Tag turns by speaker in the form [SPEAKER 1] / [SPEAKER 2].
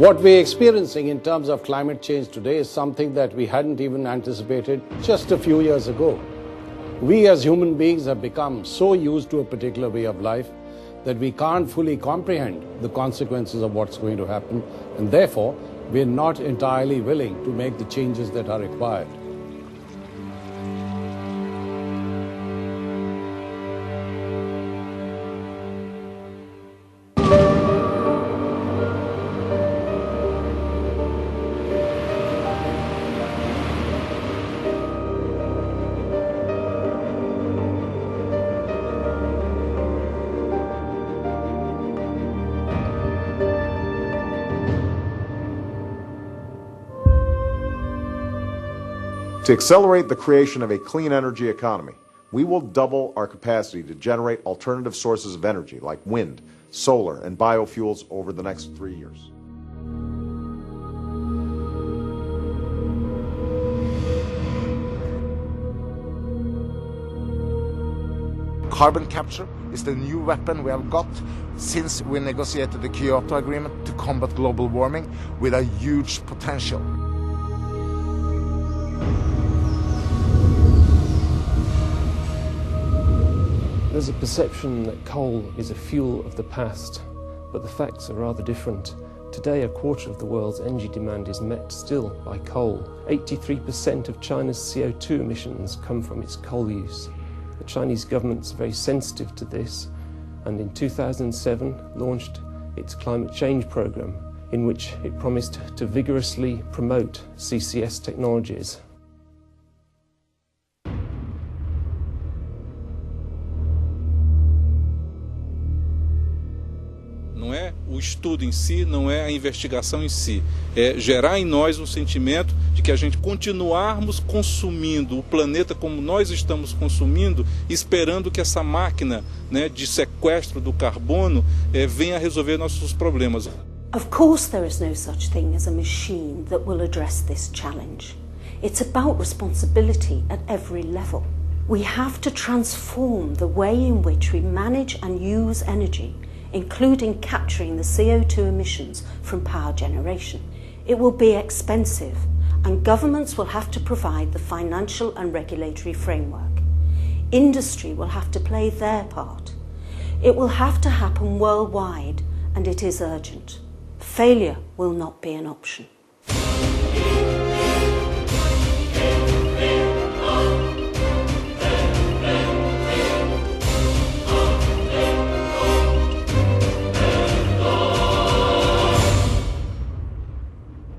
[SPEAKER 1] What we're experiencing in terms of climate change today is something that we hadn't even anticipated just a few years ago. We as human beings have become so used to a particular way of life that we can't fully comprehend the consequences of what's going to happen, and therefore we're not entirely willing to make the changes that are required.
[SPEAKER 2] To accelerate the creation of a clean energy economy, we will double our capacity to generate alternative sources of energy like wind, solar, and biofuels over the next 3 years.
[SPEAKER 3] Carbon capture is the new weapon we have got since we negotiated the Kyoto Agreement to combat global warming, with a huge potential.
[SPEAKER 4] There's a perception that coal is a fuel of the past, but the facts are rather different. Today, a quarter of the world's energy demand is met still by coal. 83% of China's CO2 emissions come from its coal use. The Chinese government's very sensitive to this, and in 2007 launched its climate change program, in which it promised to vigorously promote CCS technologies.
[SPEAKER 5] Não é o estudo em si, não é a investigação em si, é gerar em nós um sentimento de que a gente continuarmos consumindo o planeta como nós estamos consumindo, esperando que essa máquina, né, de sequestro do carbono venha a resolver nossos problemas.
[SPEAKER 6] Of course there is no such thing as a machine that will address this challenge. It's about responsibility at every level. We have to transform the way in which we manage and use energy, including capturing the CO2 emissions from power generation. It will be expensive, and governments will have to provide the financial and regulatory framework. Industry will have to play their part. It will have to happen worldwide, and it is urgent. Failure will not be an option.